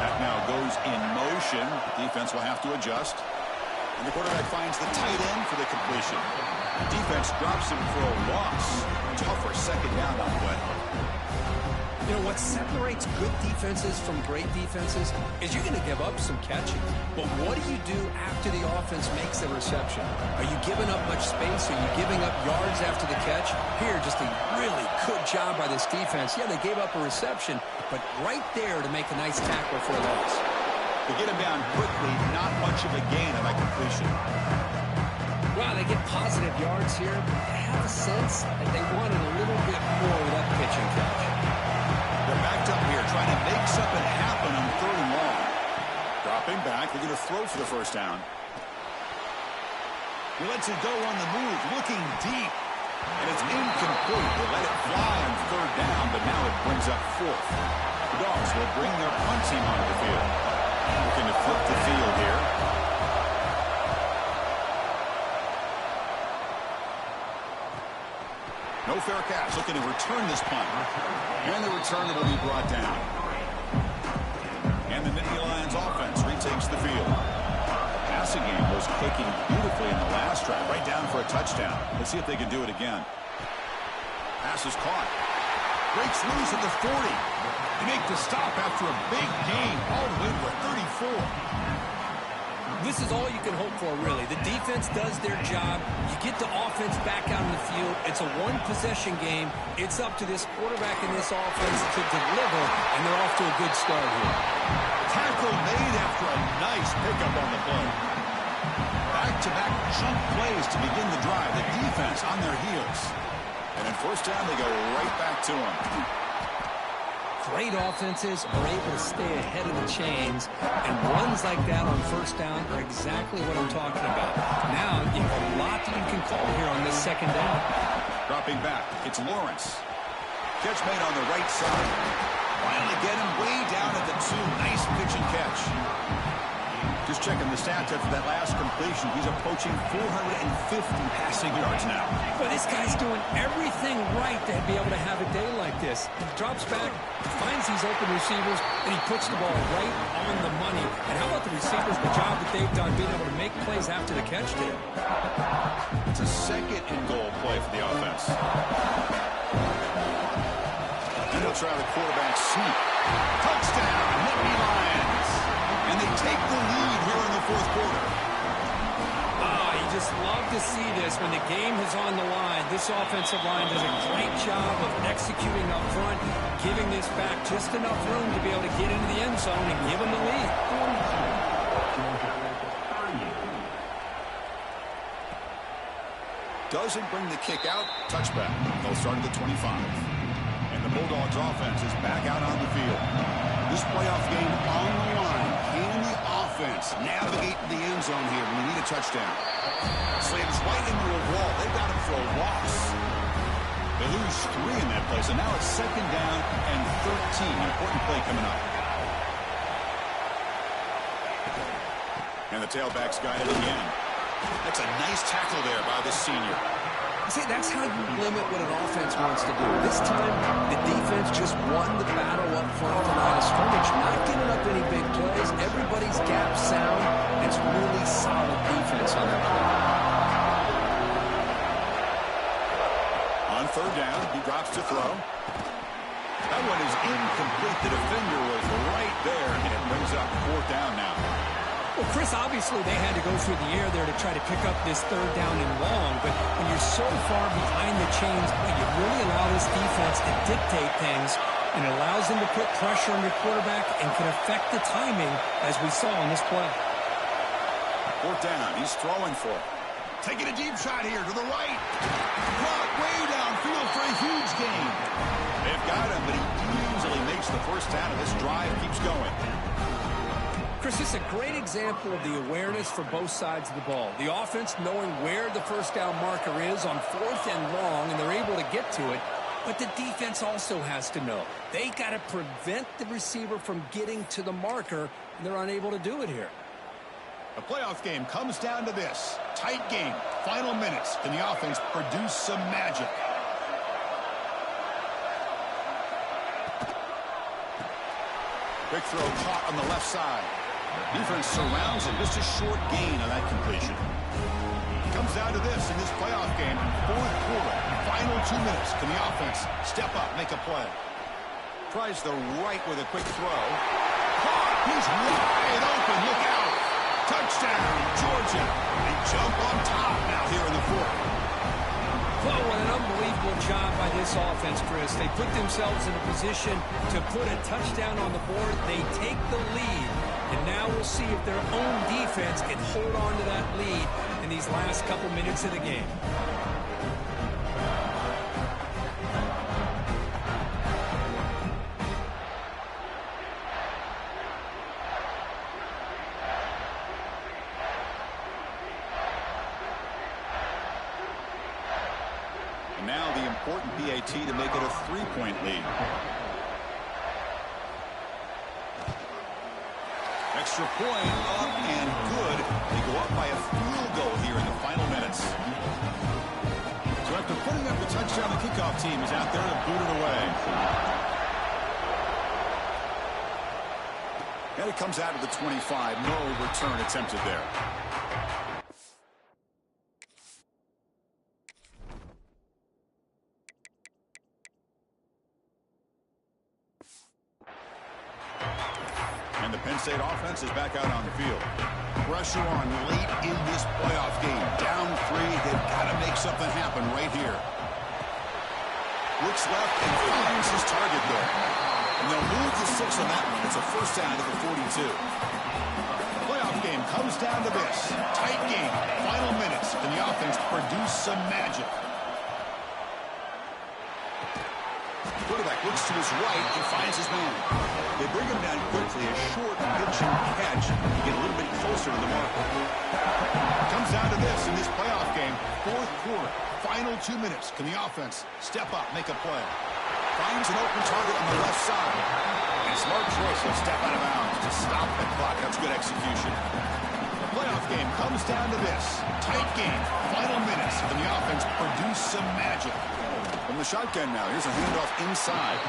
That now goes in motion. Defense will have to adjust. And the quarterback finds the tight end for the completion. Defense drops him for a loss. Tougher second down on the way. You know, what separates good defenses from great defenses is you're going to give up some catching. But what do you do after the offense makes the reception? Are you giving up much space? Are you giving up yards after the catch? Here, just a really good job by this defense. Yeah, they gave up a reception, but right there to make a nice tackle for a loss. They get him down quickly, not much of a gain on that completion. Well, they get positive yards here, but I have a sense that they wanted a little bit more with that pitch and catch. They're backed up here, trying to make something happen on 3rd and long. Dropping back, they're going to throw for the first down. He lets it go on the move, looking deep. And it's incomplete. They let it fly on 3rd down, but now it brings up 4th. The Dogs will bring their punt team onto the field. Looking to flip the field here. No fair catch, looking to return this punt. And the return will be brought down. And the Nittany Lions offense retakes the field. Passing game was clicking beautifully in the last drive, right down for a touchdown. Let's see if they can do it again. Pass is caught. Breaks loose at the 40. They make the stop after a big gain, all the way to the 34. This is all you can hope for, really. The defense does their job. You get the offense back out in the field. It's a one-possession game. It's up to this quarterback and this offense to deliver, and they're off to a good start here. Tackle made after a nice pickup on the play. Back-to-back jump plays to begin the drive. The defense on their heels. And in 1st down, they go right back to him. Great offenses are able to stay ahead of the chains, and runs like that on 1st down are exactly what I'm talking about. Now, you have a lot that you can call here on this 2nd down. Dropping back, it's Lawrence. Catch made on the right side. Finally get him way down at the 2. Nice pitch and catch. Just checking the stats after that last completion. He's approaching 450 passing yards now. But this guy's doing everything right to be able to have a day like this. He drops back, finds these open receivers, and he puts the ball right on the money. And how about the receivers, the job that they've done being able to make plays after the catch today? It's a 2nd and goal play for the offense. And they'll try the quarterback sneak. Touchdown, Nittany Lions. And they take the lead here in the 4th quarter. You just love to see this when the game is on the line. This offensive line does a great job of executing up front, giving this back just enough room to be able to get into the end zone and give them the lead. Doesn't bring the kick out. Touchback. They'll start at the 25. And the Bulldogs offense is back out on the field. This playoff game on the line. Can the offense navigate the end zone here when we need a touchdown? Slams right into a wall. They got him for a loss. They lose 3 in that play, so now it's 2nd down and 13. Important play coming up. And the tailback's got it again. That's a nice tackle there by the senior. See, that's how you limit what an offense wants to do. This time, the defense just won the battle up front of the line of scrimmage, not giving up any big plays. Everybody's gap sound. It's really solid defense on that play. On 3rd down, he drops to throw. That one is incomplete. The defender was right there, and it brings up 4th down now. Well, Chris, obviously they had to go through the air there to try to pick up this 3rd down and long, but when you're so far behind the chains, you really allow this defense to dictate things, and it allows them to put pressure on your quarterback and can affect the timing, as we saw on this play. 4th down, he's throwing for it. Taking a deep shot here to the right. Caught way downfield for a huge gain. They've got him, but he easily makes the first down, and this drive keeps going. Chris, this is a great example of the awareness for both sides of the ball. The offense knowing where the first down marker is on 4th and long, and they're able to get to it. But the defense also has to know. They got to prevent the receiver from getting to the marker, and they're unable to do it here. The playoff game comes down to this. Tight game. Final minutes. Can the offense produce some magic? Quick throw caught on the left side. Defense surrounds him. Just a short gain on that completion. Comes down to this in this playoff game. 4th quarter. Final 2 minutes. Can the offense step up, make a play? Tries the right with a quick throw. Caught. He's wide open. Look out. Touchdown, Georgia. They jump on top now here in the 4th. Oh, what an unbelievable job by this offense, Chris. They put themselves in a position to put a touchdown on the board. They take the lead, and now we'll see if their own defense can hold on to that lead in these last couple minutes of the game. Now the important PAT to make it a 3-point lead. Extra point up and good. They go up by a field goal here in the final minutes. So after putting up the touchdown, the kickoff team is out there to boot it away. And it comes out of the 25. No return attempted there. And the Penn State offense is back out on the field. Pressure on late in this playoff game. Down 3. They've got to make something happen right here. Looks left and finds his target there. And they'll move to 6 on that one. It's a first down to the 42. The playoff game comes down to this. Tight game. Final minutes. Can the offense produce some magic? Quarterback looks to his right and finds his man. They bring him down quickly. A short pitch and catch to get a little bit closer to the mark. Comes down to this in this playoff game. 4th quarter. Final 2 minutes. Can the offense step up, make a play? Finds an open target on the left side. And smart choice will step out of bounds to stop the clock. That's good execution. The playoff game comes down to this. Tight game. Final minutes. Can the offense produce some magic? From the shotgun now, here's a handoff inside.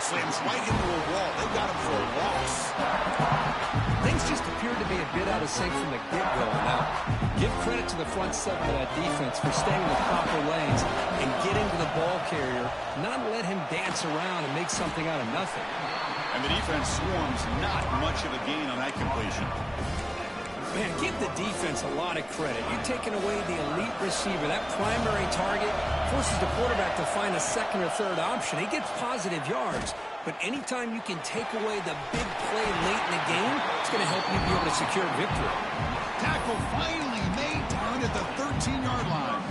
Slams right into a wall. They got him for a loss. Things just appeared to be a bit out of sync from the get-go. Now, give credit to the front seven of that defense for staying in the proper lanes and getting to the ball carrier, not let him dance around and make something out of nothing. And the defense swarms not much of a gain on that completion. Man, give the defense a lot of credit. You're taking away the elite receiver. That primary target forces the quarterback to find a second or third option. He gets positive yards, but anytime you can take away the big play late in the game, it's going to help you be able to secure victory. Tackle finally made down at the 13-yard line.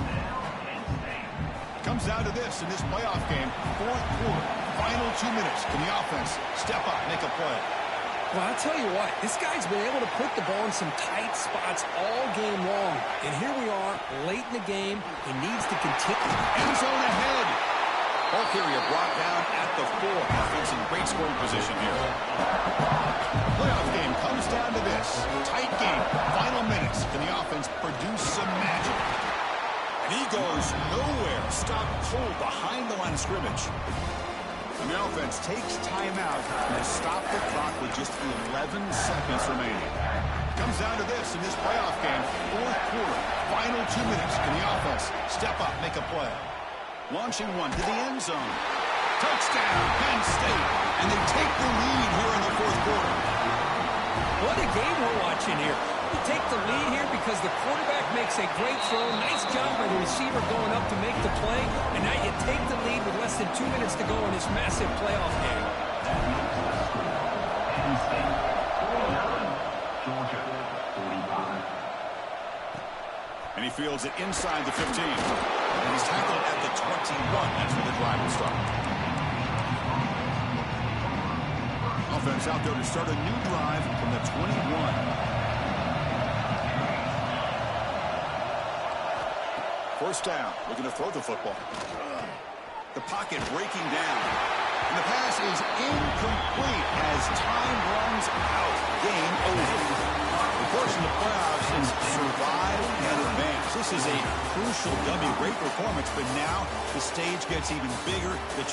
Comes down to this in this playoff game. 4th quarter, final 2 minutes. Can the offense step up, make a play? Well, I'll tell you what, this guy's been able to put the ball in some tight spots all game long. And here we are, late in the game. He needs to continue. End zone ahead. Ball carrier brought down at the 4. Offense in great scoring position here. Playoff game comes down to this. Tight game. Final minutes. Can the offense produce some magic? And he goes nowhere. Stopped cold behind the line of scrimmage. And the offense takes timeout to stop the clock with just 11 seconds remaining. Comes down to this in this playoff game. 4th quarter, final 2 minutes. Can the offense step up, make a play? Launching one to the end zone. Touchdown, Penn State. And they take the lead here in the 4th quarter. What a game we're watching here. You take the lead here because the quarterback makes a great throw. Nice job by the receiver going up to make the play. And now you take the lead with less than 2 minutes to go in this massive playoff game. And he he fields it inside the 15. And he's tackled at the 21. That's where the drive will start. Offense out there to start a new drive from the 21. First down, looking to throw the football. The pocket breaking down. And the pass is incomplete as time runs out. Game over. The course in the playoffs is survive and advance. This is a crucial W. Great performance, but now the stage gets even bigger. The